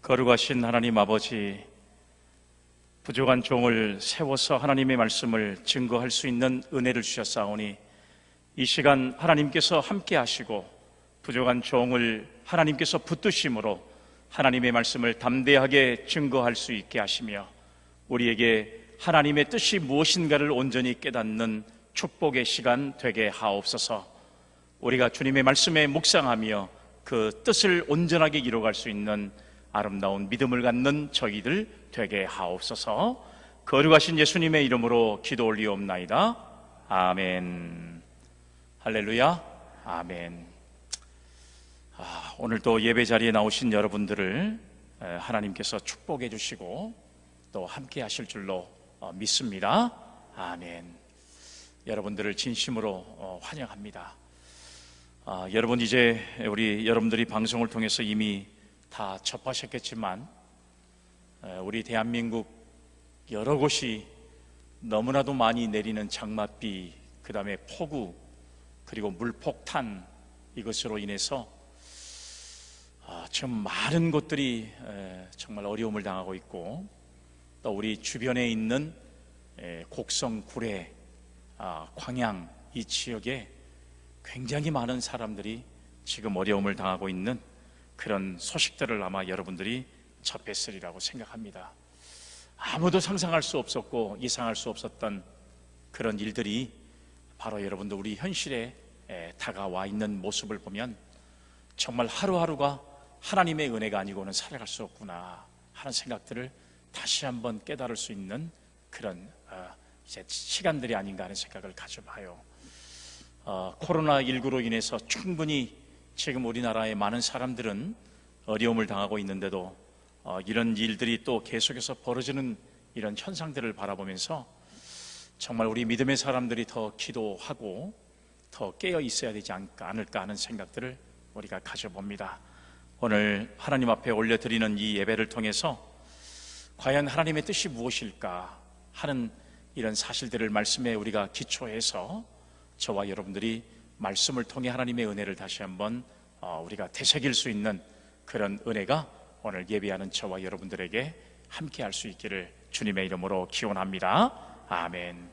거룩하신 하나님 아버지, 부족한 종을 세워서 하나님의 말씀을 증거할 수 있는 은혜를 주셨사오니 이 시간 하나님께서 함께 하시고 부족한 종을 하나님께서 붙드심으로 하나님의 말씀을 담대하게 증거할 수 있게 하시며 우리에게 하나님의 뜻이 무엇인가를 온전히 깨닫는 축복의 시간 되게 하옵소서. 우리가 주님의 말씀에 묵상하며 그 뜻을 온전하게 이루어갈 수 있는 아름다운 믿음을 갖는 저희들 되게 하옵소서. 거룩하신 예수님의 이름으로 기도 올리옵나이다. 아멘. 할렐루야. 아멘. 오늘도 예배 자리에 나오신 여러분들을 하나님께서 축복해 주시고 또 함께 하실 줄로 믿습니다. 아멘. 여러분들을 진심으로 환영합니다. 여러분, 이제 우리 여러분들이 방송을 통해서 이미 다 접하셨겠지만 우리 대한민국 여러 곳이 너무나도 많이 내리는 장맛비, 그 다음에 폭우, 그리고 물폭탄, 이것으로 인해서 지금 많은 곳들이 정말 어려움을 당하고 있고, 또 우리 주변에 있는 곡성, 구례, 광양 이 지역에 굉장히 많은 사람들이 지금 어려움을 당하고 있는 그런 소식들을 아마 여러분들이 접했으리라고 생각합니다. 아무도 상상할 수 없었고 예상할 수 없었던 그런 일들이 바로 여러분들 우리 현실에 다가와 있는 모습을 보면 정말 하루하루가 하나님의 은혜가 아니고는 살아갈 수 없구나 하는 생각들을 다시 한번 깨달을 수 있는 그런 이제 시간들이 아닌가 하는 생각을 가져봐요. 코로나19로 인해서 충분히 지금 우리나라의 많은 사람들은 어려움을 당하고 있는데도 이런 일들이 또 계속해서 벌어지는 이런 현상들을 바라보면서 정말 우리 믿음의 사람들이 더 기도하고 더 깨어 있어야 되지 않을까 하는 생각들을 우리가 가져봅니다. 오늘 하나님 앞에 올려드리는 이 예배를 통해서 과연 하나님의 뜻이 무엇일까 하는 이런 사실들을 말씀에 우리가 기초해서 저와 여러분들이 말씀을 통해 하나님의 은혜를 다시 한번 우리가 되새길 수 있는 그런 은혜가 오늘 예배하는 저와 여러분들에게 함께 할 수 있기를 주님의 이름으로 기원합니다. 아멘.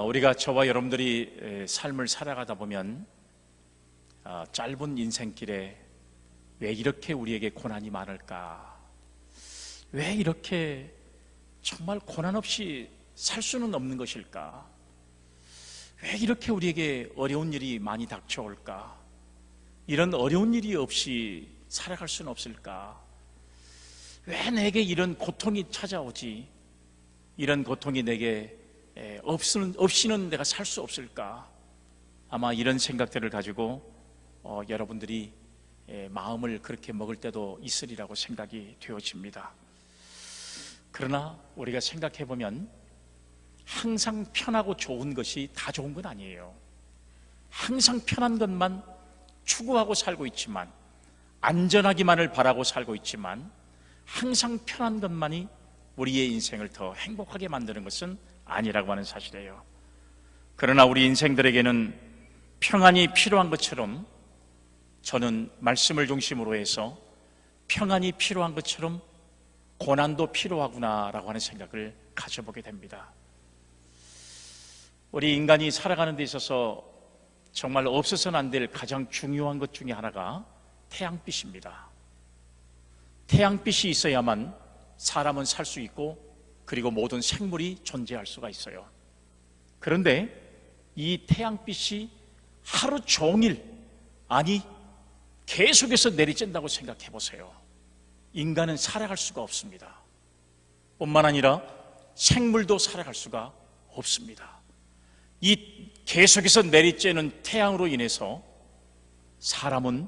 우리가 저와 여러분들이 삶을 살아가다 보면 짧은 인생길에 왜 이렇게 우리에게 고난이 많을까? 왜 이렇게 정말 고난 없이 살 수는 없는 것일까? 왜 이렇게 우리에게 어려운 일이 많이 닥쳐올까? 이런 어려운 일이 없이 살아갈 수는 없을까? 왜 내게 이런 고통이 찾아오지? 이런 고통이 내게 없이는 내가 살 수 없을까? 아마 이런 생각들을 가지고 여러분들이 마음을 그렇게 먹을 때도 있으리라고 생각이 되어집니다. 그러나 우리가 생각해보면 항상 편하고 좋은 것이 다 좋은 건 아니에요. 항상 편한 것만 추구하고 살고 있지만, 안전하기만을 바라고 살고 있지만, 항상 편한 것만이 우리의 인생을 더 행복하게 만드는 것은 아니라고 하는 사실이에요. 그러나 우리 인생들에게는 평안이 필요한 것처럼, 저는 말씀을 중심으로 해서 평안이 필요한 것처럼 고난도 필요하구나라고 하는 생각을 가져보게 됩니다. 우리 인간이 살아가는 데 있어서 정말 없어서는 안 될 가장 중요한 것 중에 하나가 태양빛입니다. 태양빛이 있어야만 사람은 살 수 있고 그리고 모든 생물이 존재할 수가 있어요. 그런데 이 태양빛이 하루 종일, 아니 계속해서 내리쬐는다고 생각해 보세요. 인간은 살아갈 수가 없습니다. 뿐만 아니라 생물도 살아갈 수가 없습니다. 이 계속해서 내리쬐는 태양으로 인해서 사람은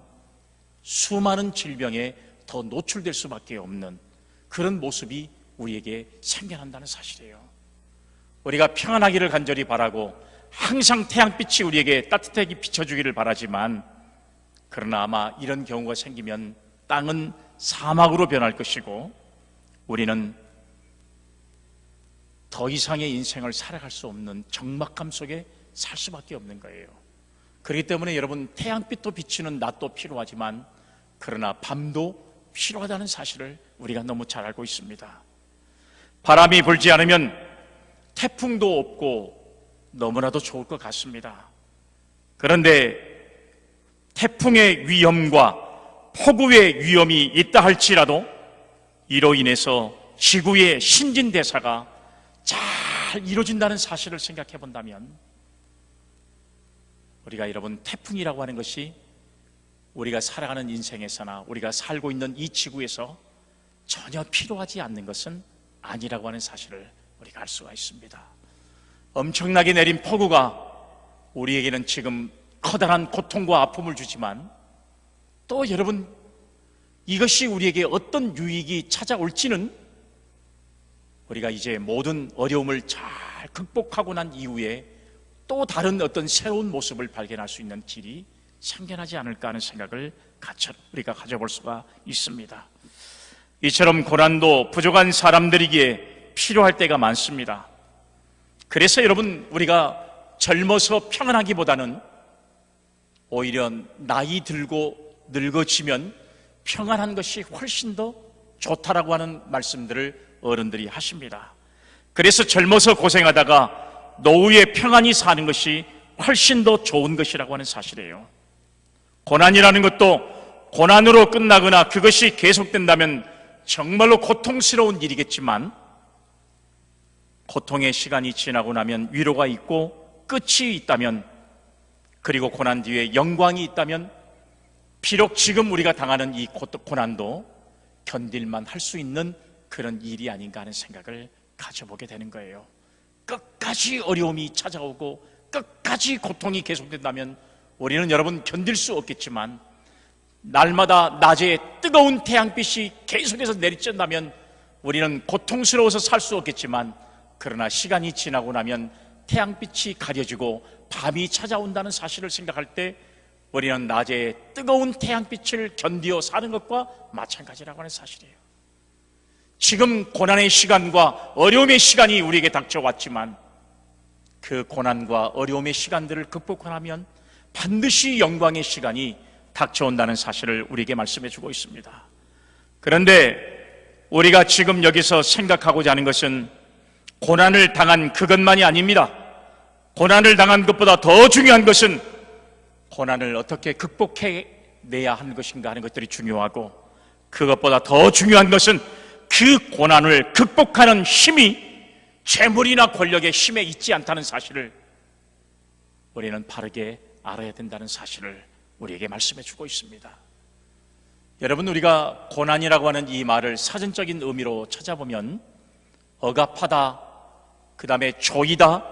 수많은 질병에 더 노출될 수밖에 없는 그런 모습이 우리에게 생겨난다는 사실이에요. 우리가 평안하기를 간절히 바라고 항상 태양빛이 우리에게 따뜻하게 비춰주기를 바라지만, 그러나 아마 이런 경우가 생기면 땅은 사막으로 변할 것이고 우리는 더 이상의 인생을 살아갈 수 없는 적막감 속에 살 수밖에 없는 거예요. 그렇기 때문에 여러분, 태양빛도 비치는 낮도 필요하지만 그러나 밤도 필요하다는 사실을 우리가 너무 잘 알고 있습니다. 바람이 불지 않으면 태풍도 없고 너무나도 좋을 것 같습니다. 그런데 태풍의 위험과 폭우의 위험이 있다 할지라도 이로 인해서 지구의 신진대사가 잘 이루어진다는 사실을 생각해 본다면 우리가 여러분 태풍이라고 하는 것이 우리가 살아가는 인생에서나 우리가 살고 있는 이 지구에서 전혀 필요하지 않는 것은 아니라고 하는 사실을 우리가 알 수가 있습니다. 엄청나게 내린 폭우가 우리에게는 지금 커다란 고통과 아픔을 주지만 또 여러분 이것이 우리에게 어떤 유익이 찾아올지는 우리가 이제 모든 어려움을 잘 극복하고 난 이후에 또 다른 어떤 새로운 모습을 발견할 수 있는 길이 생겨나지 않을까 하는 생각을 우리가 가져볼 수가 있습니다. 이처럼 고난도 부족한 사람들에게 필요할 때가 많습니다. 그래서 여러분 우리가 젊어서 평안하기보다는 오히려 나이 들고 늙어지면 평안한 것이 훨씬 더 좋다라고 하는 말씀들을 어른들이 하십니다. 그래서 젊어서 고생하다가 노후에 평안히 사는 것이 훨씬 더 좋은 것이라고 하는 사실이에요. 고난이라는 것도 고난으로 끝나거나 그것이 계속된다면 정말로 고통스러운 일이겠지만 고통의 시간이 지나고 나면 위로가 있고 끝이 있다면 그리고 고난 뒤에 영광이 있다면 비록 지금 우리가 당하는 이 고난도 견딜만 할 수 있는 그런 일이 아닌가 하는 생각을 가져보게 되는 거예요. 끝까지 어려움이 찾아오고 끝까지 고통이 계속된다면 우리는 여러분 견딜 수 없겠지만 날마다 낮에 뜨거운 태양빛이 계속해서 내리쬐다면 우리는 고통스러워서 살 수 없겠지만 그러나 시간이 지나고 나면 태양빛이 가려지고 밤이 찾아온다는 사실을 생각할 때 우리는 낮에 뜨거운 태양빛을 견디어 사는 것과 마찬가지라고 하는 사실이에요. 지금 고난의 시간과 어려움의 시간이 우리에게 닥쳐왔지만 그 고난과 어려움의 시간들을 극복하면 반드시 영광의 시간이 닥쳐온다는 사실을 우리에게 말씀해 주고 있습니다. 그런데 우리가 지금 여기서 생각하고자 하는 것은 고난을 당한 그것만이 아닙니다. 고난을 당한 것보다 더 중요한 것은 고난을 어떻게 극복해내야 하는 것인가 하는 것들이 중요하고 그것보다 더 중요한 것은 그 고난을 극복하는 힘이 재물이나 권력의 힘에 있지 않다는 사실을 우리는 바르게 알아야 된다는 사실을 우리에게 말씀해 주고 있습니다. 여러분 우리가 고난이라고 하는 이 말을 사전적인 의미로 찾아보면 억압하다, 그 다음에 조이다,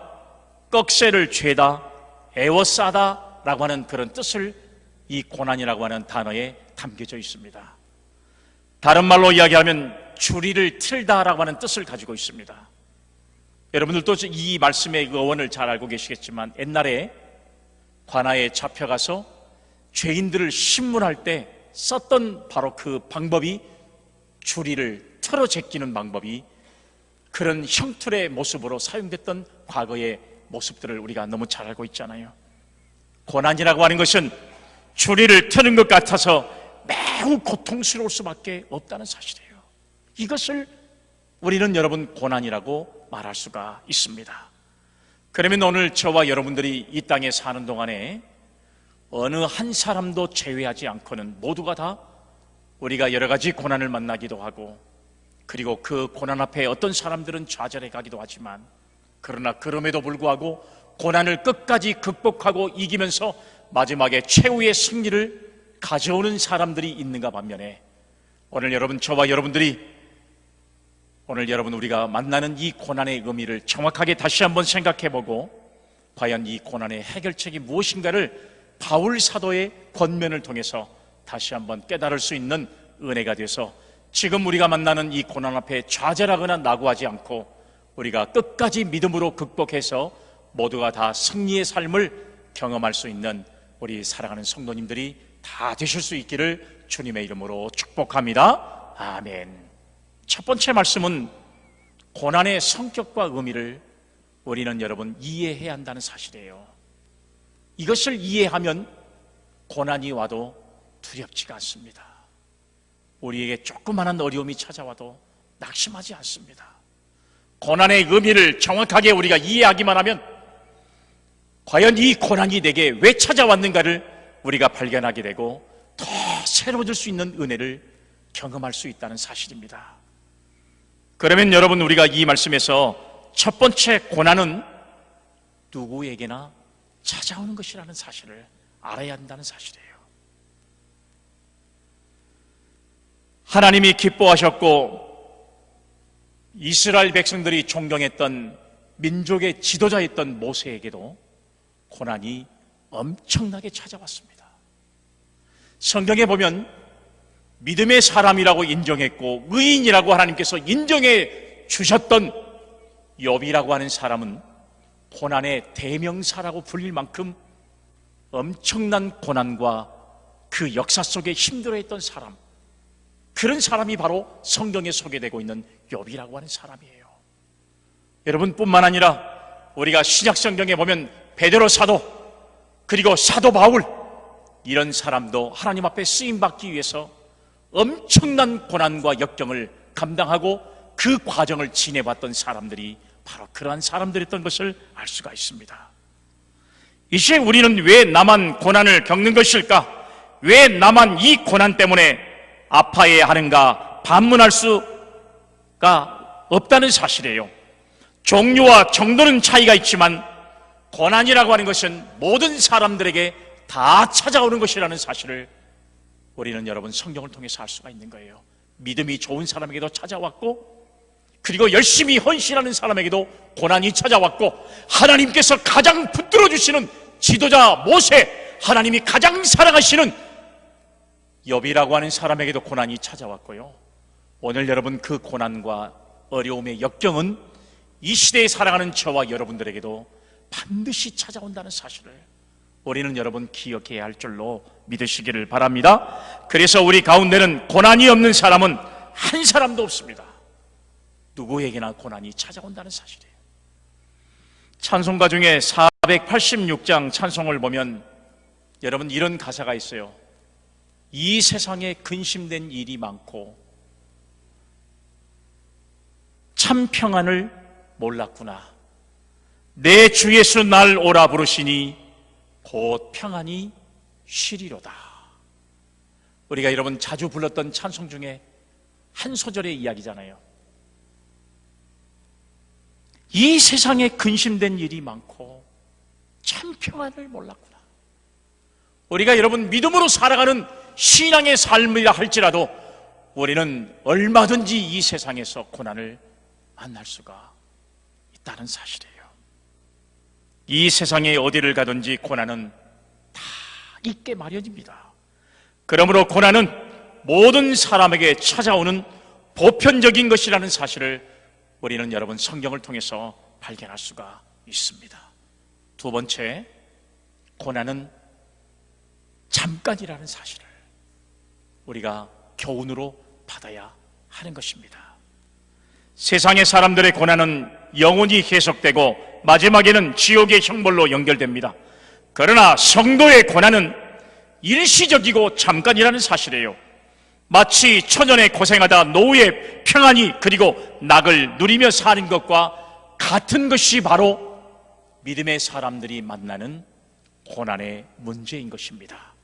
꺽쇠를 죄다, 애워싸다 라고 하는 그런 뜻을 이 고난이라고 하는 단어에 담겨져 있습니다. 다른 말로 이야기하면 주리를 틀다 라고 하는 뜻을 가지고 있습니다. 여러분들도 이 말씀의 어원을 잘 알고 계시겠지만 옛날에 관아에 잡혀가서 죄인들을 신문할 때 썼던 바로 그 방법이 주리를 틀어 제끼는 방법이 그런 형틀의 모습으로 사용됐던 과거의 모습들을 우리가 너무 잘 알고 있잖아요. 고난이라고 하는 것은 주리를 트는 것 같아서 매우 고통스러울 수밖에 없다는 사실이에요. 이것을 우리는 여러분 고난이라고 말할 수가 있습니다. 그러면 오늘 저와 여러분들이 이 땅에 사는 동안에 어느 한 사람도 제외하지 않고는 모두가 다 우리가 여러 가지 고난을 만나기도 하고 그리고 그 고난 앞에 어떤 사람들은 좌절해 가기도 하지만 그러나 그럼에도 불구하고 고난을 끝까지 극복하고 이기면서 마지막에 최후의 승리를 가져오는 사람들이 있는가 반면에 오늘 여러분 저와 여러분들이 오늘 여러분 우리가 만나는 이 고난의 의미를 정확하게 다시 한번 생각해보고 과연 이 고난의 해결책이 무엇인가를 바울 사도의 권면을 통해서 다시 한번 깨달을 수 있는 은혜가 돼서 지금 우리가 만나는 이 고난 앞에 좌절하거나 낙오하지 않고 우리가 끝까지 믿음으로 극복해서 모두가 다 승리의 삶을 경험할 수 있는 우리 사랑하는 성도님들이 다 되실 수 있기를 주님의 이름으로 축복합니다. 아멘. 첫 번째 말씀은 고난의 성격과 의미를 우리는 여러분 이해해야 한다는 사실이에요. 이것을 이해하면 고난이 와도 두렵지가 않습니다. 우리에게 조그마한 어려움이 찾아와도 낙심하지 않습니다. 고난의 의미를 정확하게 우리가 이해하기만 하면 과연 이 고난이 내게 왜 찾아왔는가를 우리가 발견하게 되고 더 새로워질 수 있는 은혜를 경험할 수 있다는 사실입니다. 그러면 여러분, 우리가 이 말씀에서 첫 번째 고난은 누구에게나 찾아오는 것이라는 사실을 알아야 한다는 사실이에요. 하나님이 기뻐하셨고 이스라엘 백성들이 존경했던 민족의 지도자였던 모세에게도 고난이 엄청나게 찾아왔습니다. 성경에 보면 믿음의 사람이라고 인정했고 의인이라고 하나님께서 인정해 주셨던 욥이라고 하는 사람은 고난의 대명사라고 불릴 만큼 엄청난 고난과 그 역사 속에 힘들어했던 사람, 그런 사람이 바로 성경에 소개되고 있는 욥이라고 하는 사람이에요. 여러분, 뿐만 아니라 우리가 신약 성경에 보면 베드로 사도, 그리고 사도 바울, 이런 사람도 하나님 앞에 쓰임받기 위해서 엄청난 고난과 역경을 감당하고 그 과정을 지내봤던 사람들이 바로 그러한 사람들이었던 것을 알 수가 있습니다. 이제 우리는 왜 나만 고난을 겪는 것일까? 왜 나만 이 고난 때문에 아파해야 하는가 반문할 수가 없다는 사실이에요. 종류와 정도는 차이가 있지만 고난이라고 하는 것은 모든 사람들에게 다 찾아오는 것이라는 사실을 우리는 여러분 성경을 통해서 알 수가 있는 거예요. 믿음이 좋은 사람에게도 찾아왔고, 그리고 열심히 헌신하는 사람에게도 고난이 찾아왔고, 하나님께서 가장 붙들어 주시는 지도자 모세, 하나님이 가장 사랑하시는 욥이라고 하는 사람에게도 고난이 찾아왔고요. 오늘 여러분, 그 고난과 어려움의 역경은 이 시대에 살아가는 저와 여러분들에게도 반드시 찾아온다는 사실을 우리는 여러분 기억해야 할 줄로 믿으시기를 바랍니다. 그래서 우리 가운데는 고난이 없는 사람은 한 사람도 없습니다. 누구에게나 고난이 찾아온다는 사실이에요. 찬송가 중에 486장 찬송을 보면 여러분, 이런 가사가 있어요. 이 세상에 근심된 일이 많고 참 평안을 몰랐구나. 내 주 예수 날 오라 부르시니 곧 평안이 쉬리로다. 우리가 여러분 자주 불렀던 찬송 중에 한 소절의 이야기잖아요. 이 세상에 근심된 일이 많고 참 평안을 몰랐구나. 우리가 여러분 믿음으로 살아가는 신앙의 삶이라 할지라도 우리는 얼마든지 이 세상에서 고난을 만날 수가 있다는 사실이에요. 이 세상에 어디를 가든지 고난은 다 있게 마련입니다. 그러므로 고난은 모든 사람에게 찾아오는 보편적인 것이라는 사실을 우리는 여러분 성경을 통해서 발견할 수가 있습니다. 두 번째, 고난은 잠깐이라는 사실을 우리가 교훈으로 받아야 하는 것입니다. 세상의 사람들의 고난은 영원히 계속되고 마지막에는 지옥의 형벌로 연결됩니다. 그러나 성도의 고난은 일시적이고 잠깐이라는 사실이에요. 마치 천년에 고생하다 노후의 평안이 그리고 낙을 누리며 사는 것과 같은 것이 바로 믿음의 사람들이 만나는 고난의 문제인 것입니다.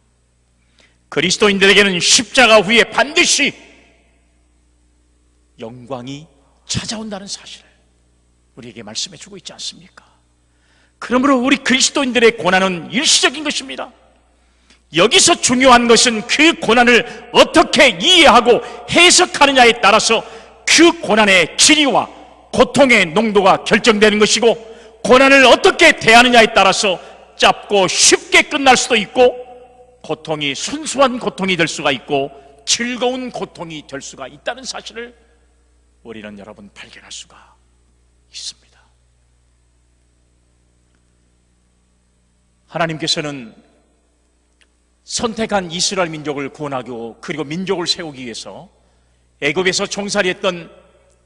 그리스도인들에게는 십자가 후에 반드시 영광이 찾아온다는 사실을 우리에게 말씀해 주고 있지 않습니까? 그러므로 우리 그리스도인들의 고난은 일시적인 것입니다. 여기서 중요한 것은 그 고난을 어떻게 이해하고 해석하느냐에 따라서 그 고난의 길이와 고통의 농도가 결정되는 것이고, 고난을 어떻게 대하느냐에 따라서 짧고 쉽게 끝날 수도 있고, 고통이 순수한 고통이 될 수가 있고 즐거운 고통이 될 수가 있다는 사실을 우리는 여러분 발견할 수가 있습니다. 하나님께서는 선택한 이스라엘 민족을 구원하고 그리고 민족을 세우기 위해서 애굽에서 종살이했던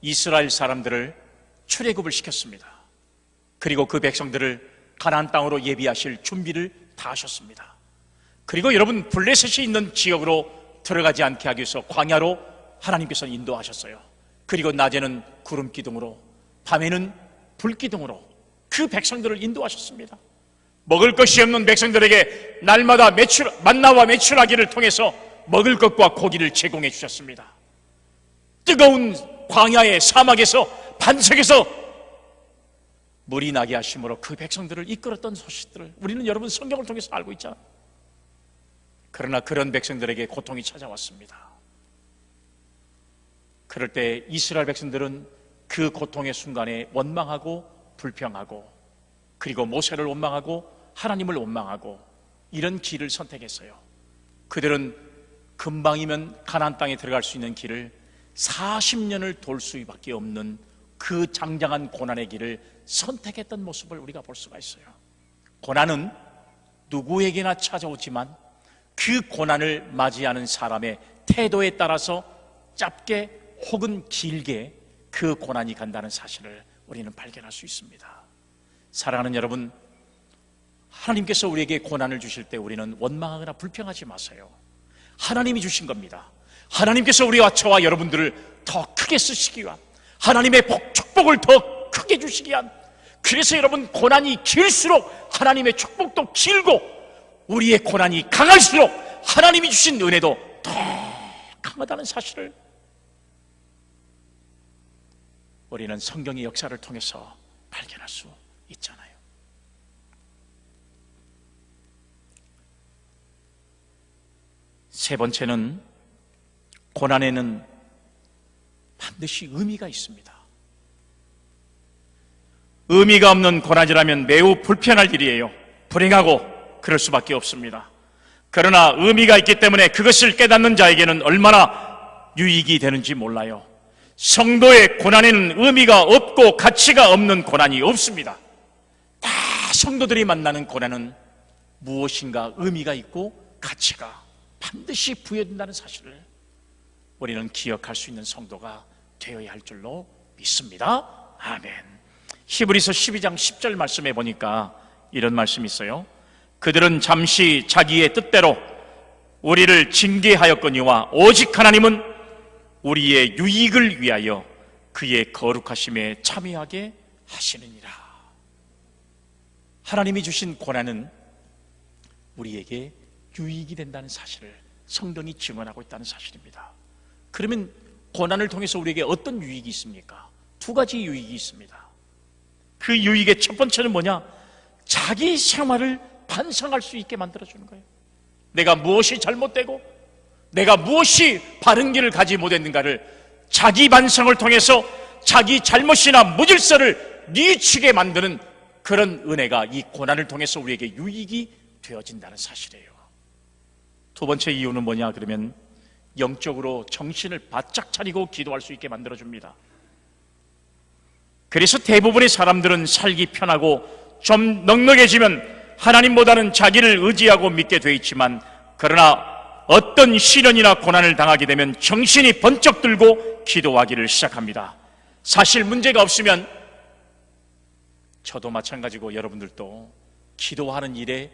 이스라엘 사람들을 출애굽을 시켰습니다. 그리고 그 백성들을 가나안 땅으로 예비하실 준비를 다 하셨습니다. 그리고 여러분 블레셋이 있는 지역으로 들어가지 않게 하기 위해서 광야로 하나님께서 인도하셨어요. 그리고 낮에는 구름 기둥으로, 밤에는 불 기둥으로 그 백성들을 인도하셨습니다. 먹을 것이 없는 백성들에게 날마다 만나와 메추라기를 통해서 먹을 것과 고기를 제공해 주셨습니다. 뜨거운 광야의 사막에서 반석에서 물이 나게 하심으로 그 백성들을 이끌었던 소식들을 우리는 여러분 성경을 통해서 알고 있잖아요. 그러나 그런 백성들에게 고통이 찾아왔습니다. 그럴 때 이스라엘 백성들은 그 고통의 순간에 원망하고 불평하고, 그리고 모세를 원망하고 하나님을 원망하고 이런 길을 선택했어요. 그들은 금방이면 가나안 땅에 들어갈 수 있는 길을 40년을 돌 수밖에 없는 그 장장한 고난의 길을 선택했던 모습을 우리가 볼 수가 있어요. 고난은 누구에게나 찾아오지만 그 고난을 맞이하는 사람의 태도에 따라서 짧게 혹은 길게 그 고난이 간다는 사실을 우리는 발견할 수 있습니다. 사랑하는 여러분, 하나님께서 우리에게 고난을 주실 때 우리는 원망하거나 불평하지 마세요. 하나님이 주신 겁니다. 하나님께서 우리와 저와 여러분들을 더 크게 쓰시기 위한, 하나님의 축복을 더 크게 주시기 위한, 그래서 여러분 고난이 길수록 하나님의 축복도 길고 우리의 고난이 강할수록 하나님이 주신 은혜도 더 강하다는 사실을 우리는 성경의 역사를 통해서 발견할 수 있잖아요. 세 번째는 고난에는 반드시 의미가 있습니다. 의미가 없는 고난이라면 매우 불편할 일이에요. 불행하고 그럴 수밖에 없습니다. 그러나 의미가 있기 때문에 그것을 깨닫는 자에게는 얼마나 유익이 되는지 몰라요. 성도의 고난에는 의미가 없고 가치가 없는 고난이 없습니다. 다 성도들이 만나는 고난은 무엇인가 의미가 있고 가치가 반드시 부여된다는 사실을 우리는 기억할 수 있는 성도가 되어야 할 줄로 믿습니다. 아멘. 히브리서 12장 10절 말씀에 보니까 이런 말씀이 있어요. 그들은 잠시 자기의 뜻대로 우리를 징계하였거니와 오직 하나님은 우리의 유익을 위하여 그의 거룩하심에 참여하게 하시느니라. 하나님이 주신 고난은 우리에게 유익이 된다는 사실을 성경이 증언하고 있다는 사실입니다. 그러면 고난을 통해서 우리에게 어떤 유익이 있습니까? 두 가지 유익이 있습니다. 그 유익의 첫 번째는 뭐냐? 자기 생활을 반성할 수 있게 만들어주는 거예요. 내가 무엇이 잘못되고 내가 무엇이 바른 길을 가지 못했는가를 자기 반성을 통해서 자기 잘못이나 무질서를 뉘우치게 만드는 그런 은혜가 이 고난을 통해서 우리에게 유익이 되어진다는 사실이에요. 두 번째 이유는 뭐냐 그러면 영적으로 정신을 바짝 차리고 기도할 수 있게 만들어줍니다. 그래서 대부분의 사람들은 살기 편하고 좀 넉넉해지면 하나님보다는 자기를 의지하고 믿게 돼 있지만, 그러나 어떤 시련이나 고난을 당하게 되면 정신이 번쩍 들고 기도하기를 시작합니다. 사실 문제가 없으면 저도 마찬가지고 여러분들도 기도하는 일에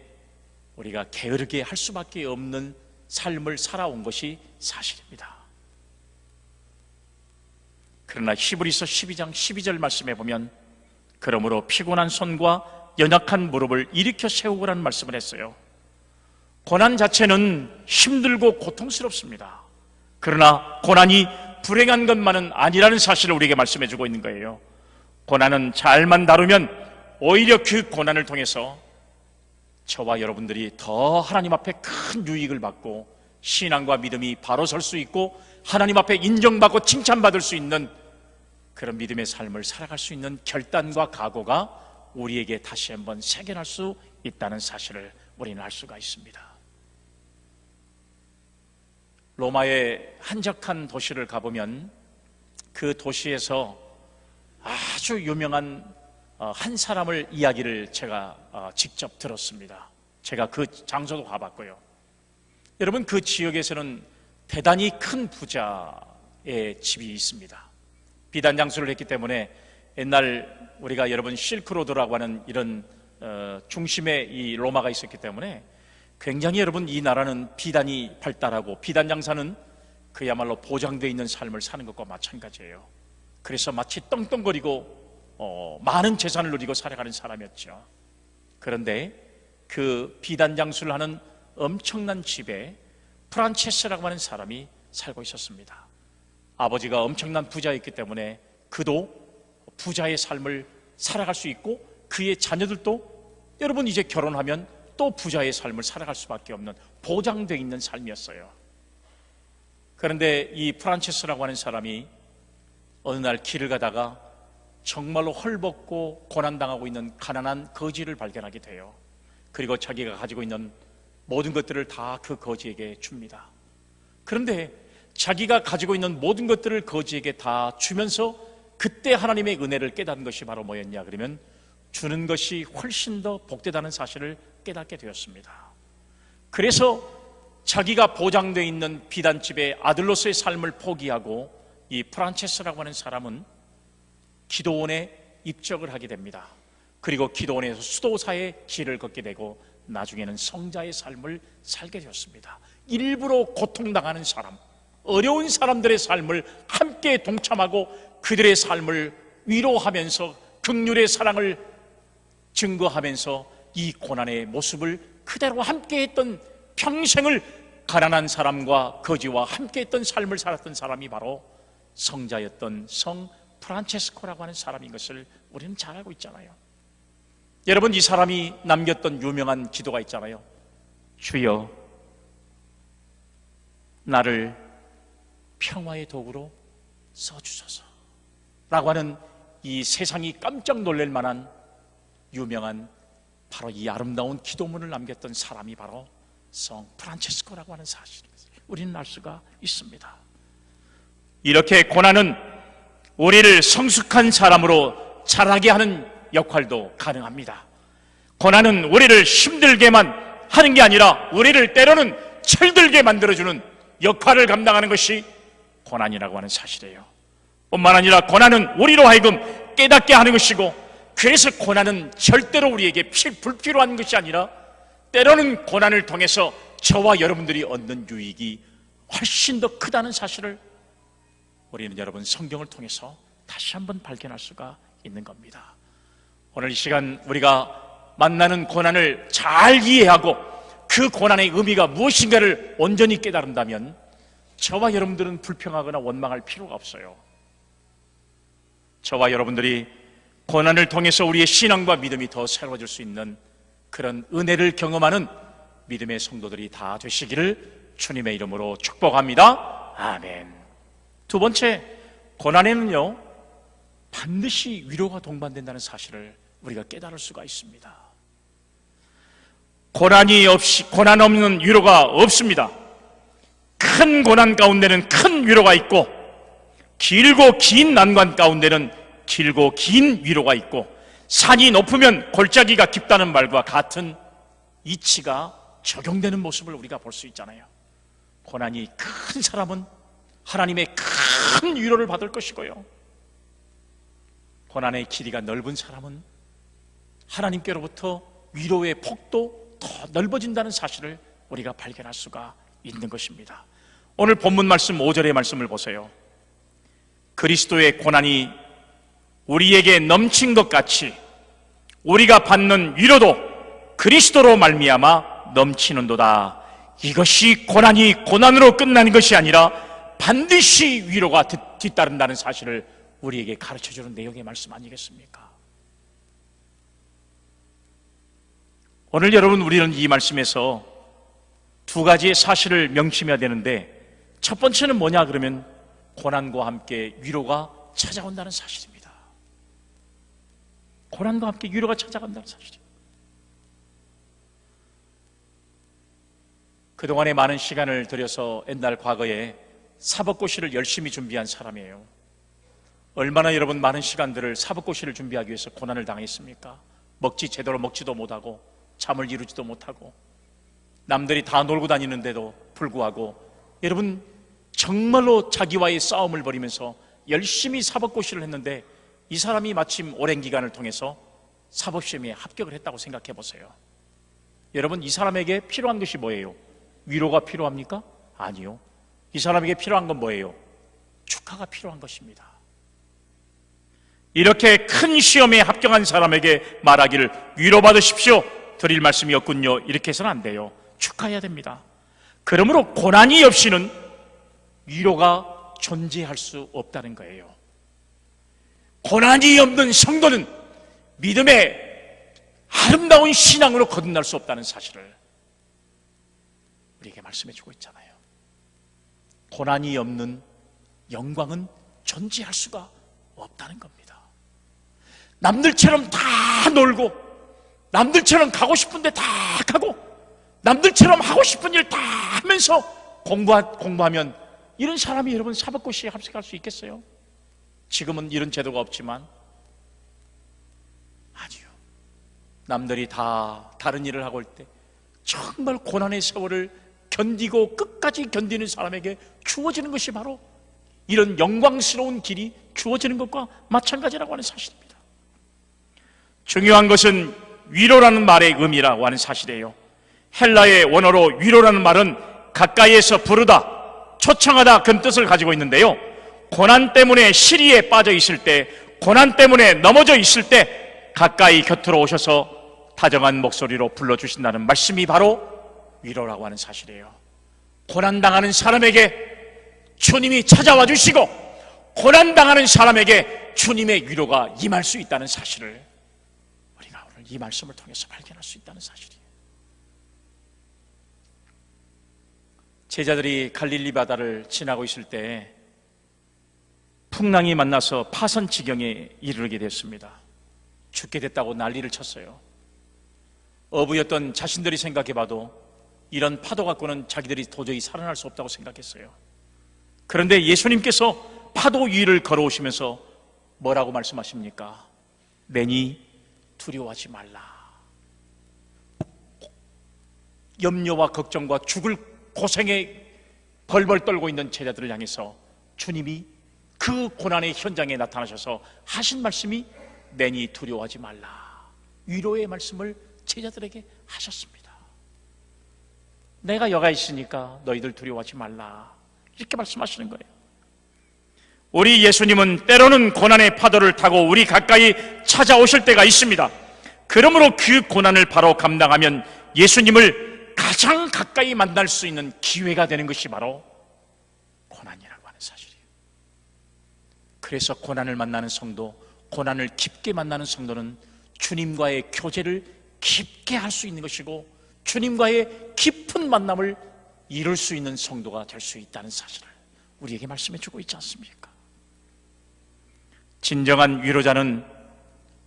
우리가 게으르게 할 수밖에 없는 삶을 살아온 것이 사실입니다. 그러나 히브리서 12장 12절 말씀에 보면 그러므로 피곤한 손과 연약한 무릎을 일으켜 세우라는 말씀을 했어요. 고난 자체는 힘들고 고통스럽습니다. 그러나 고난이 불행한 것만은 아니라는 사실을 우리에게 말씀해 주고 있는 거예요. 고난은 잘만 다루면 오히려 그 고난을 통해서 저와 여러분들이 더 하나님 앞에 큰 유익을 받고 신앙과 믿음이 바로 설 수 있고 하나님 앞에 인정받고 칭찬받을 수 있는 그런 믿음의 삶을 살아갈 수 있는 결단과 각오가 우리에게 다시 한번 새겨날 수 있다는 사실을 우리는 알 수가 있습니다. 로마의 한적한 도시를 가보면 그 도시에서 아주 유명한 한 사람을 이야기를 제가 직접 들었습니다. 제가 그 장소도 가봤고요. 여러분, 그 지역에서는 대단히 큰 부자의 집이 있습니다. 비단 장수를 했기 때문에 옛날 우리가 여러분 실크로드라고 하는 이런 중심에 이 로마가 있었기 때문에 굉장히 여러분 이 나라는 비단이 발달하고 비단 장사는 그야말로 보장되어 있는 삶을 사는 것과 마찬가지예요. 그래서 마치 떵떵거리고 많은 재산을 누리고 살아가는 사람이었죠. 그런데 그 비단 장수를 하는 엄청난 집에 프란체스라고 하는 사람이 살고 있었습니다. 아버지가 엄청난 부자였기 때문에 그도 부자의 삶을 살아갈 수 있고 그의 자녀들도 여러분 이제 결혼하면 또 부자의 삶을 살아갈 수밖에 없는 보장되어 있는 삶이었어요. 그런데 이 프란체스라고 하는 사람이 어느 날 길을 가다가 정말로 헐벗고 고난당하고 있는 가난한 거지를 발견하게 돼요. 그리고 자기가 가지고 있는 모든 것들을 다 그 거지에게 줍니다. 그런데 자기가 가지고 있는 모든 것들을 거지에게 다 주면서 그때 하나님의 은혜를 깨닫는 것이 바로 뭐였냐 그러면 주는 것이 훨씬 더 복되다는 사실을 깨닫게 되었습니다. 그래서 자기가 보장되어 있는 비단집의 아들로서의 삶을 포기하고 이 프란체스라고 하는 사람은 기도원에 입적을 하게 됩니다. 그리고 기도원에서 수도사의 길을 걷게 되고 나중에는 성자의 삶을 살게 되었습니다. 일부러 고통당하는 사람, 어려운 사람들의 삶을 함께 동참하고 그들의 삶을 위로하면서 긍휼의 사랑을 증거하면서 이 고난의 모습을 그대로 함께했던, 평생을 가난한 사람과 거지와 함께했던 삶을 살았던 사람이 바로 성자였던 성 프란체스코라고 하는 사람인 것을 우리는 잘 알고 있잖아요. 여러분, 이 사람이 남겼던 유명한 기도가 있잖아요. 주여, 나를 평화의 도구로 써주소서 라고 하는 이 세상이 깜짝 놀랄 만한 유명한 바로 이 아름다운 기도문을 남겼던 사람이 바로 성 프란체스코라고 하는 사실을 우리는 알 수가 있습니다. 이렇게 고난은 우리를 성숙한 사람으로 자라게 하는 역할도 가능합니다. 고난은 우리를 힘들게만 하는 게 아니라 우리를 때로는 철들게 만들어주는 역할을 감당하는 것이 고난이라고 하는 사실이에요. 뿐만 아니라 고난은 우리로 하여금 깨닫게 하는 것이고, 그래서 고난은 절대로 우리에게 불필요한 것이 아니라 때로는 고난을 통해서 저와 여러분들이 얻는 유익이 훨씬 더 크다는 사실을 우리는 여러분 성경을 통해서 다시 한번 발견할 수가 있는 겁니다. 오늘 이 시간 우리가 만나는 고난을 잘 이해하고 그 고난의 의미가 무엇인가를 온전히 깨달은다면 저와 여러분들은 불평하거나 원망할 필요가 없어요. 저와 여러분들이 고난을 통해서 우리의 신앙과 믿음이 더 새로워질 수 있는 그런 은혜를 경험하는 믿음의 성도들이 다 되시기를 주님의 이름으로 축복합니다. 아멘. 두 번째, 고난에는요 반드시 위로가 동반된다는 사실을 우리가 깨달을 수가 있습니다. 고난 없는 위로가 없습니다. 큰 고난 가운데는 큰 위로가 있고, 길고 긴 난관 가운데는 길고 긴 위로가 있고, 산이 높으면 골짜기가 깊다는 말과 같은 이치가 적용되는 모습을 우리가 볼 수 있잖아요. 고난이 큰 사람은 하나님의 큰 위로를 받을 것이고요, 고난의 길이가 넓은 사람은 하나님께로부터 위로의 폭도 더 넓어진다는 사실을 우리가 발견할 수가 있는 것입니다. 오늘 본문 말씀 5절의 말씀을 보세요. 그리스도의 고난이 우리에게 넘친 것 같이 우리가 받는 위로도 그리스도로 말미암아 넘치는도다. 이것이 고난이 고난으로 끝나는 것이 아니라 반드시 위로가 뒤따른다는 사실을 우리에게 가르쳐주는 내용의 말씀 아니겠습니까? 오늘 여러분, 우리는 이 말씀에서 두 가지의 사실을 명심해야 되는데, 첫 번째는 뭐냐 그러면 고난과 함께 위로가 찾아온다는 사실입니다. 고난과 함께 위로가 찾아간다는 사실이에요. 그동안에 많은 시간을 들여서 옛날 과거에 사법고시를 열심히 준비한 사람이에요. 얼마나 여러분 많은 시간들을 사법고시를 준비하기 위해서 고난을 당했습니까? 제대로 먹지도 못하고 잠을 이루지도 못하고 남들이 다 놀고 다니는데도 불구하고 여러분 정말로 자기와의 싸움을 벌이면서 열심히 사법고시를 했는데, 이 사람이 마침 오랜 기간을 통해서 사법시험에 합격을 했다고 생각해 보세요. 여러분, 이 사람에게 필요한 것이 뭐예요? 위로가 필요합니까? 아니요. 이 사람에게 필요한 건 뭐예요? 축하가 필요한 것입니다. 이렇게 큰 시험에 합격한 사람에게 말하기를 위로받으십시오, 드릴 말씀이었군요, 이렇게 해서는 안 돼요. 축하해야 됩니다. 그러므로 고난이 없이는 위로가 존재할 수 없다는 거예요. 고난이 없는 성도는 믿음의 아름다운 신앙으로 거듭날 수 없다는 사실을 우리에게 말씀해 주고 있잖아요. 고난이 없는 영광은 존재할 수가 없다는 겁니다. 남들처럼 다 놀고, 남들처럼 가고 싶은데 다 가고, 남들처럼 하고 싶은 일 다 하면서 공부하면 이런 사람이 여러분 사법고시에 합격할 수 있겠어요? 지금은 이런 제도가 없지만 아니요. 남들이 다 다른 일을 하고 올 때 정말 고난의 세월을 견디고 끝까지 견디는 사람에게 주어지는 것이 바로 이런 영광스러운 길이 주어지는 것과 마찬가지라고 하는 사실입니다. 중요한 것은 위로라는 말의 의미라고 하는 사실이에요. 헬라의 원어로 위로라는 말은 가까이에서 부르다, 초청하다 그런 뜻을 가지고 있는데요, 고난 때문에 시리에 빠져 있을 때, 고난 때문에 넘어져 있을 때 가까이 곁으로 오셔서 다정한 목소리로 불러주신다는 말씀이 바로 위로라고 하는 사실이에요. 고난당하는 사람에게 주님이 찾아와 주시고, 고난당하는 사람에게 주님의 위로가 임할 수 있다는 사실을 우리가 오늘 이 말씀을 통해서 발견할 수 있다는 사실이에요. 제자들이 갈릴리 바다를 지나고 있을 때 풍랑이 만나서 파선 지경에 이르게 됐습니다. 죽게 됐다고 난리를 쳤어요. 어부였던 자신들이 생각해봐도 이런 파도 갖고는 자기들이 도저히 살아날 수 없다고 생각했어요. 그런데 예수님께서 파도 위를 걸어오시면서 뭐라고 말씀하십니까? 내니 두려워하지 말라. 염려와 걱정과 죽을 고생에 벌벌 떨고 있는 제자들을 향해서 주님이 그 고난의 현장에 나타나셔서 하신 말씀이 내니 두려워하지 말라. 위로의 말씀을 제자들에게 하셨습니다. 내가 여가 있으니까 너희들 두려워하지 말라, 이렇게 말씀하시는 거예요. 우리 예수님은 때로는 고난의 파도를 타고 우리 가까이 찾아오실 때가 있습니다. 그러므로 그 고난을 바로 감당하면 예수님을 가장 가까이 만날 수 있는 기회가 되는 것이 바로 고난이라고 하는 사실이에요. 그래서 고난을 만나는 성도, 고난을 깊게 만나는 성도는 주님과의 교제를 깊게 할 수 있는 것이고, 주님과의 깊은 만남을 이룰 수 있는 성도가 될 수 있다는 사실을 우리에게 말씀해 주고 있지 않습니까? 진정한 위로자는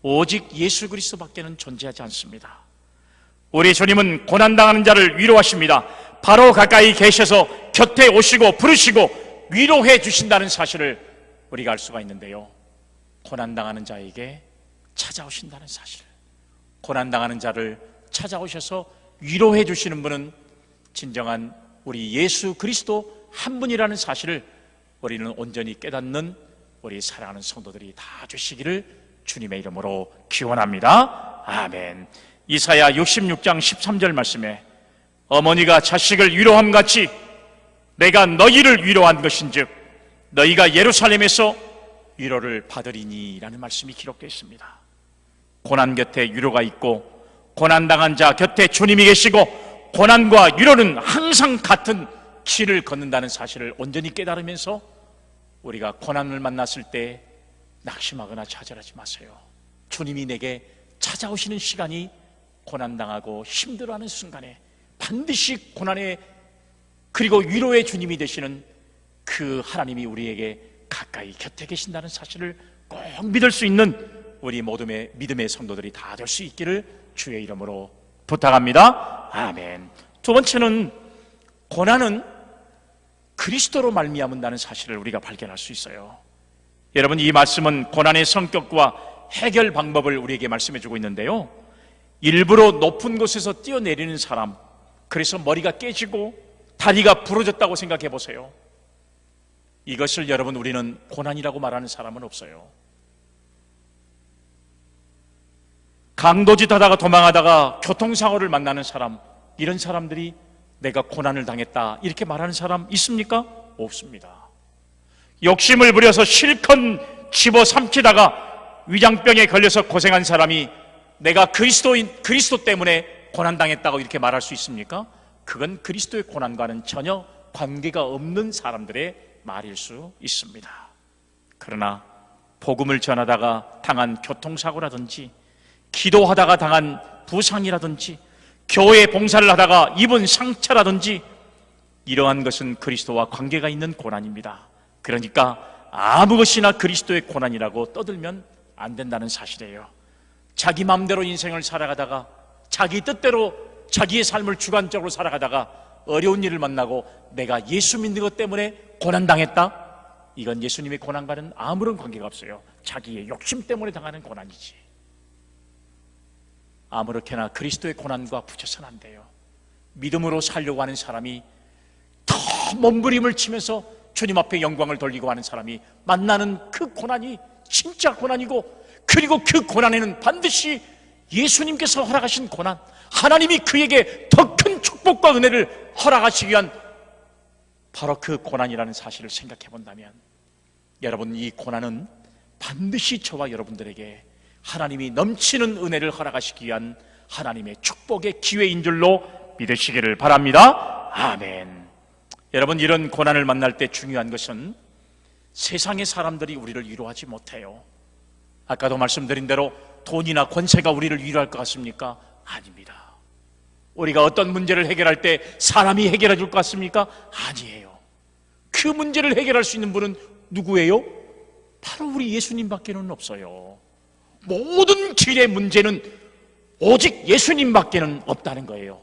오직 예수 그리스도밖에는 존재하지 않습니다. 우리 주님은 고난당하는 자를 위로하십니다. 바로 가까이 계셔서 곁에 오시고 부르시고 위로해 주신다는 사실을 우리가 알 수가 있는데요, 고난당하는 자에게 찾아오신다는 사실, 고난당하는 자를 찾아오셔서 위로해 주시는 분은 진정한 우리 예수 그리스도 한 분이라는 사실을 우리는 온전히 깨닫는 우리 사랑하는 성도들이 다 되시기를 주님의 이름으로 기원합니다. 아멘. 이사야 66장 13절 말씀에 어머니가 자식을 위로함같이 내가 너희를 위로한 것인즉 너희가 예루살렘에서 위로를 받으리니 라는 말씀이 기록되어 있습니다. 고난 곁에 위로가 있고, 고난당한 자 곁에 주님이 계시고, 고난과 위로는 항상 같은 길을 걷는다는 사실을 온전히 깨달으면서 우리가 고난을 만났을 때 낙심하거나 좌절하지 마세요. 주님이 내게 찾아오시는 시간이 고난당하고 힘들어하는 순간에 반드시 고난의 그리고 위로의 주님이 되시는 그 하나님이 우리에게 가까이 곁에 계신다는 사실을 꼭 믿을 수 있는 우리 모두의 믿음의 성도들이 다 될 수 있기를 주의 이름으로 부탁합니다. 아멘. 두 번째는 고난은 그리스도로 말미암는다는 사실을 우리가 발견할 수 있어요. 여러분, 이 말씀은 고난의 성격과 해결 방법을 우리에게 말씀해 주고 있는데요, 일부러 높은 곳에서 뛰어내리는 사람, 그래서 머리가 깨지고 다리가 부러졌다고 생각해 보세요. 이것을 여러분 우리는 고난이라고 말하는 사람은 없어요. 강도짓 하다가 도망하다가 교통사고를 만나는 사람, 이런 사람들이 내가 고난을 당했다 이렇게 말하는 사람 있습니까? 없습니다. 욕심을 부려서 실컷 집어삼키다가 위장병에 걸려서 고생한 사람이 내가 그리스도 때문에 고난당했다고 이렇게 말할 수 있습니까? 그건 그리스도의 고난과는 전혀 관계가 없는 사람들의 말일 수 있습니다. 그러나 복음을 전하다가 당한 교통사고라든지, 기도하다가 당한 부상이라든지, 교회 봉사를 하다가 입은 상처라든지, 이러한 것은 그리스도와 관계가 있는 고난입니다. 그러니까 아무 것이나 그리스도의 고난이라고 떠들면 안 된다는 사실이에요. 자기 마음대로 인생을 살아가다가, 자기 뜻대로 자기의 삶을 주관적으로 살아가다가 어려운 일을 만나고 내가 예수 믿는 것 때문에 고난당했다? 이건 예수님의 고난과는 아무런 관계가 없어요. 자기의 욕심 때문에 당하는 고난이지. 아무렇게나 그리스도의 고난과 붙여서는 안 돼요. 믿음으로 살려고 하는 사람이 더 몸부림을 치면서 주님 앞에 영광을 돌리고 하는 사람이 만나는 그 고난이 진짜 고난이고, 그리고 그 고난에는 반드시 예수님께서 허락하신 고난, 하나님이 그에게 더 큰 축복과 은혜를 허락하시기 위한 바로 그 고난이라는 사실을 생각해 본다면, 여러분, 이 고난은 반드시 저와 여러분들에게 하나님이 넘치는 은혜를 허락하시기 위한 하나님의 축복의 기회인 줄로 믿으시기를 바랍니다. 아멘. 여러분, 이런 고난을 만날 때 중요한 것은 세상의 사람들이 우리를 위로하지 못해요. 아까도 말씀드린 대로 돈이나 권세가 우리를 위로할 것 같습니까? 아닙니다. 우리가 어떤 문제를 해결할 때 사람이 해결해 줄 것 같습니까? 아니에요. 그 문제를 해결할 수 있는 분은 누구예요? 바로 우리 예수님밖에는 없어요. 모든 길의 문제는 오직 예수님밖에는 없다는 거예요.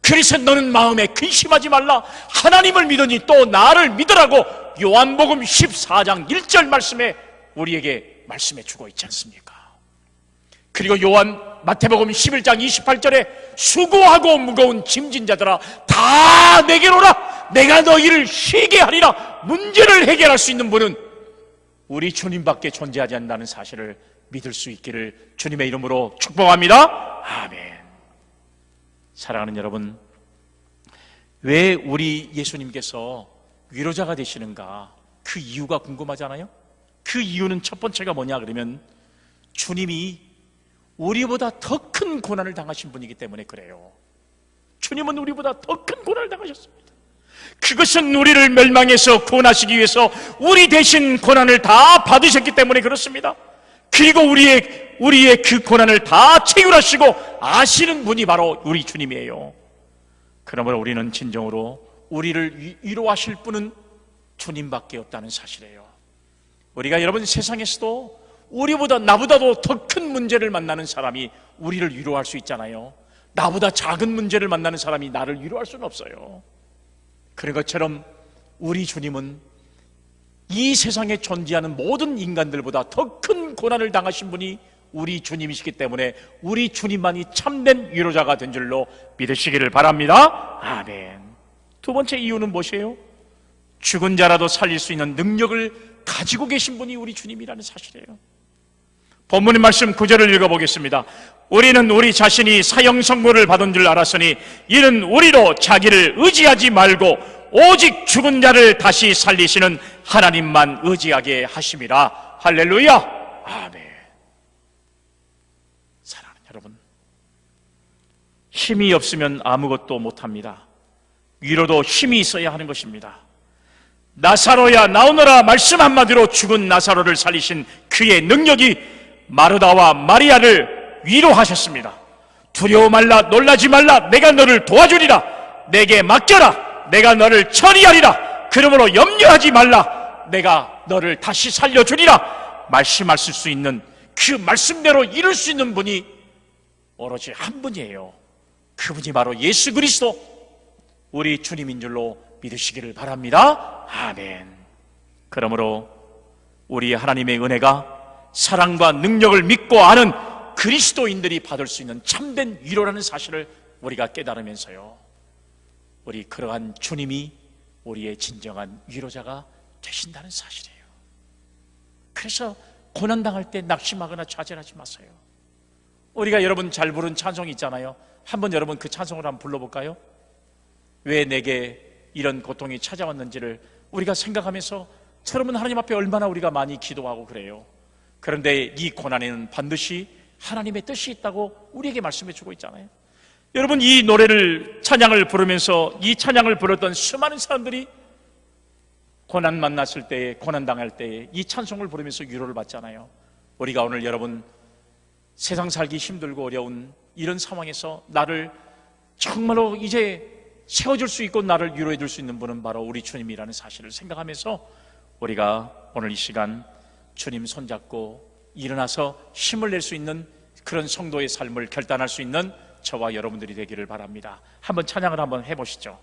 그래서 너는 마음에 근심하지 말라, 하나님을 믿으니 또 나를 믿으라고 요한복음 14장 1절 말씀에 우리에게 말씀해 주고 있지 않습니까? 그리고 마태복음 11장 28절에 수고하고 무거운 짐진 자들아 다 내게로 오라, 내가 너희를 쉬게 하리라. 문제를 해결할 수 있는 분은 우리 주님밖에 존재하지 않는다는 사실을 믿을 수 있기를 주님의 이름으로 축복합니다. 아멘. 사랑하는 여러분, 왜 우리 예수님께서 위로자가 되시는가? 그 이유가 궁금하잖아요. 그 이유는 첫 번째가 뭐냐 그러면, 주님이 우리보다 더 큰 고난을 당하신 분이기 때문에 그래요. 주님은 우리보다 더 큰 고난을 당하셨습니다. 그것은 우리를 멸망해서 구원하시기 위해서 우리 대신 고난을 다 받으셨기 때문에 그렇습니다. 그리고 우리의 그 고난을 다 체휼하시고 아시는 분이 바로 우리 주님이에요. 그러므로 우리는 진정으로 우리를 위로하실 분은 주님밖에 없다는 사실이에요. 우리가 여러분 세상에서도 나보다도 더 큰 문제를 만나는 사람이 우리를 위로할 수 있잖아요. 나보다 작은 문제를 만나는 사람이 나를 위로할 수는 없어요. 그런 것처럼 우리 주님은 이 세상에 존재하는 모든 인간들보다 더 큰 고난을 당하신 분이 우리 주님이시기 때문에 우리 주님만이 참된 위로자가 된 줄로 믿으시기를 바랍니다. 아멘. 두 번째 이유는 무엇이에요? 죽은 자라도 살릴 수 있는 능력을 가지고 계신 분이 우리 주님이라는 사실이에요. 본문의 말씀 9절을 읽어보겠습니다. 우리는 우리 자신이 사형 선고를 받은 줄 알았으니 이는 우리로 자기를 의지하지 말고 오직 죽은 자를 다시 살리시는 하나님만 의지하게 하심이라. 할렐루야. 아멘. 사랑하는 여러분, 힘이 없으면 아무것도 못합니다. 위로도 힘이 있어야 하는 것입니다. 나사로야 나오너라 말씀 한마디로 죽은 나사로를 살리신 그의 능력이 마르다와 마리아를 위로하셨습니다. 두려워 말라, 놀라지 말라, 내가 너를 도와주리라. 내게 맡겨라, 내가 너를 처리하리라. 그러므로 염려하지 말라, 내가 너를 다시 살려주리라. 말씀하실 수 있는, 그 말씀대로 이룰 수 있는 분이 오로지 한 분이에요. 그분이 바로 예수 그리스도, 우리 주님인 줄로 믿으시기를 바랍니다. 아멘. 그러므로 우리 하나님의 은혜가 사랑과 능력을 믿고 아는 그리스도인들이 받을 수 있는 참된 위로라는 사실을 우리가 깨달으면서요, 우리 그러한 주님이 우리의 진정한 위로자가 되신다는 사실이에요. 그래서 고난당할 때 낙심하거나 좌절하지 마세요. 우리가 여러분 잘 부른 찬송이 있잖아요. 한번 여러분 그 찬송을 한번 불러볼까요? 왜 내게 이런 고통이 찾아왔는지를 우리가 생각하면서 여러분 하나님 앞에 얼마나 우리가 많이 기도하고 그래요. 그런데 이 고난에는 반드시 하나님의 뜻이 있다고 우리에게 말씀해 주고 있잖아요. 여러분 이 노래를 찬양을 부르면서 이 찬양을 불렀던 수많은 사람들이 고난 만났을 때에, 고난 당할 때에 이 찬송을 부르면서 위로를 받잖아요. 우리가 오늘 여러분 세상 살기 힘들고 어려운 이런 상황에서 나를 정말로 이제 세워줄 수 있고 나를 위로해 줄 수 있는 분은 바로 우리 주님이라는 사실을 생각하면서 우리가 오늘 이 시간 주님 손잡고 일어나서 힘을 낼 수 있는 그런 성도의 삶을 결단할 수 있는 저와 여러분들이 되기를 바랍니다. 한번 찬양을 한번 해보시죠.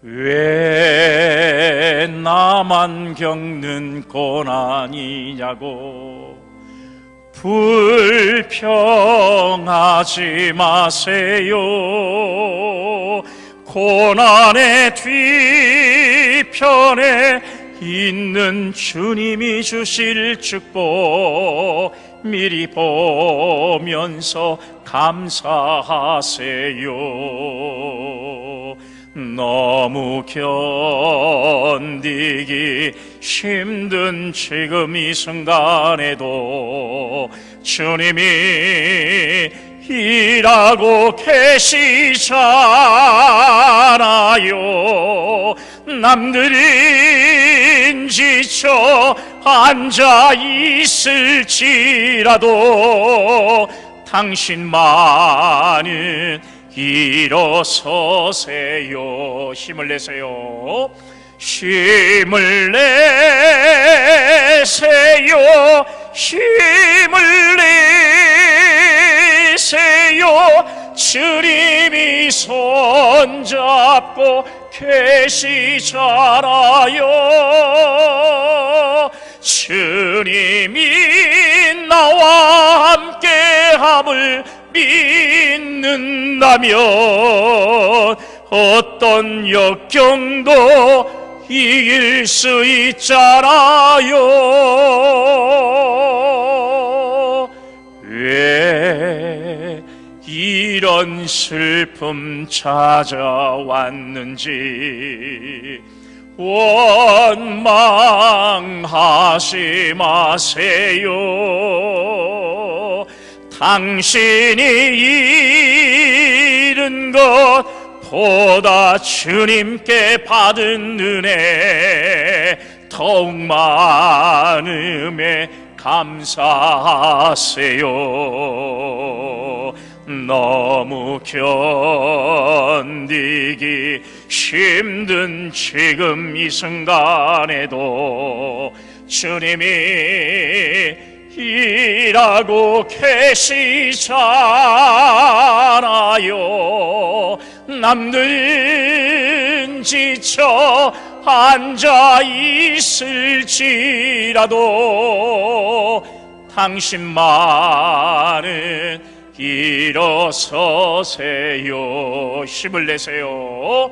왜 나만 겪는 고난이냐고 불평하지 마세요. 고난의 뒤편에 있는 주님이 주실 축복 미리 보면서 감사하세요. 너무 견디기 힘든 지금 이 순간에도 주님이 일하고 계시잖아요. 남들은 지쳐 앉아 있을지라도 당신만은 일어서세요. 힘을 내세요. 힘을 내세요. 힘을 내세요. 주님이 손잡고 계시잖아요. 주님이 나와 함께함을 믿는다면 어떤 역경도 이길 수 있잖아요. 왜 이런 슬픔 찾아왔는지 원망하지 마세요. 당신이 잃은 것보다 주님께 받은 은혜 더욱 많음에 감사하세요. 너무 견디기 힘든 지금 이 순간에도 주님이 일하고 계시잖아요. 남들은 지쳐 앉아 있을지라도 당신만은 일어서세요. 힘을 내세요.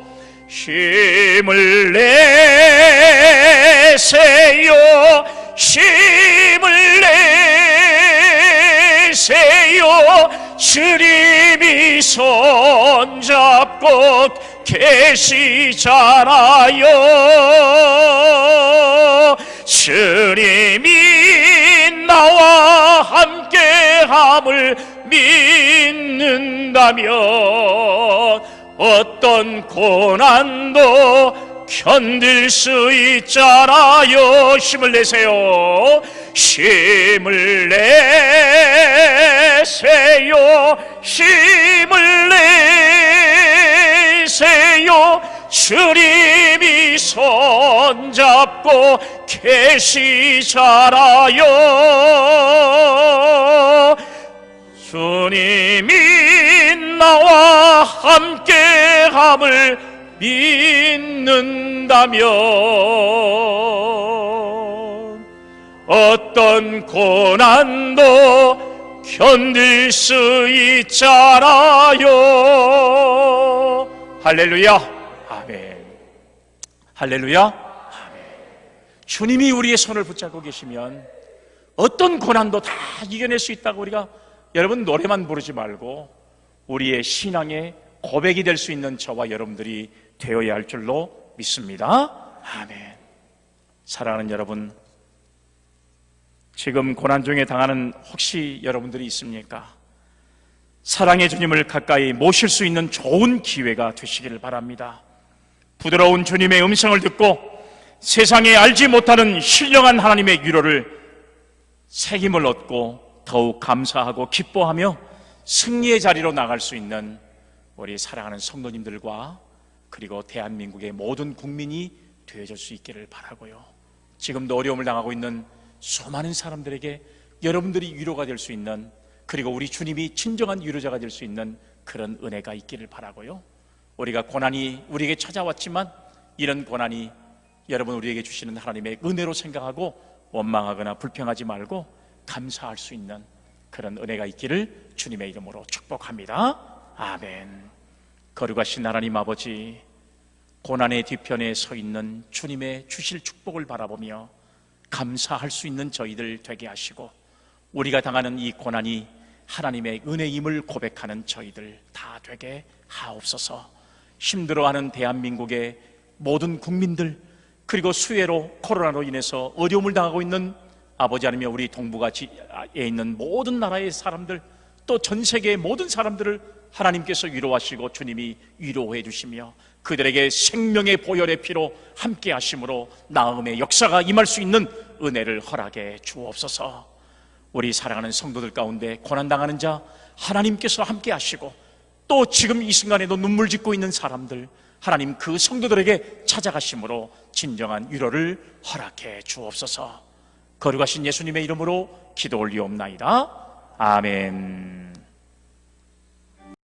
힘을 내세요. 힘을 내세요. 주님이 손잡고 계시잖아요. 주님이 나와 함께함을 믿는다면 어떤 고난도 견딜 수 있잖아요. 힘을 내세요. 힘을 내세요. 힘을 내세요. 주님이 손잡고 계시잖아요. 주님이 나와 함께함을 믿는다면 어떤 고난도 견딜 수 있잖아요. 할렐루야. 아멘. 할렐루야. 아멘. 주님이 우리의 손을 붙잡고 계시면 어떤 고난도 다 이겨낼 수 있다고 우리가 여러분 노래만 부르지 말고 우리의 신앙의 고백이 될 수 있는 저와 여러분들이 되어야 할 줄로 믿습니다. 아멘. 사랑하는 여러분, 지금 고난 중에 당하는 혹시 여러분들이 있습니까? 사랑의 주님을 가까이 모실 수 있는 좋은 기회가 되시기를 바랍니다. 부드러운 주님의 음성을 듣고 세상에 알지 못하는 신령한 하나님의 위로를 책임을 얻고 더욱 감사하고 기뻐하며 승리의 자리로 나갈 수 있는 우리 사랑하는 성도님들과 그리고 대한민국의 모든 국민이 되어줄 수 있기를 바라고요. 지금도 어려움을 당하고 있는 수많은 사람들에게 여러분들이 위로가 될 수 있는, 그리고 우리 주님이 진정한 위로자가 될 수 있는 그런 은혜가 있기를 바라고요. 우리가 고난이 우리에게 찾아왔지만 이런 고난이 여러분 우리에게 주시는 하나님의 은혜로 생각하고 원망하거나 불평하지 말고 감사할 수 있는 그런 은혜가 있기를 주님의 이름으로 축복합니다. 아멘. 거룩하신 하나님 아버지, 고난의 뒤편에 서 있는 주님의 주실 축복을 바라보며 감사할 수 있는 저희들 되게 하시고, 우리가 당하는 이 고난이 하나님의 은혜임을 고백하는 저희들 다 되게 하옵소서. 힘들어하는 대한민국의 모든 국민들, 그리고 수해로 코로나로 인해서 어려움을 당하고 있는 아버지 하나님, 우리 동북아에 있는 모든 나라의 사람들, 또 전 세계의 모든 사람들을 하나님께서 위로하시고 주님이 위로해 주시며 그들에게 생명의 보혈의 피로 함께 하심으로 나음의 역사가 임할 수 있는 은혜를 허락해 주옵소서. 우리 사랑하는 성도들 가운데 고난당하는 자 하나님께서 함께 하시고, 또 지금 이 순간에도 눈물 짓고 있는 사람들 하나님 그 성도들에게 찾아가심으로 진정한 위로를 허락해 주옵소서. 거룩하신 예수님의 이름으로 기도 올리옵나이다. 아멘.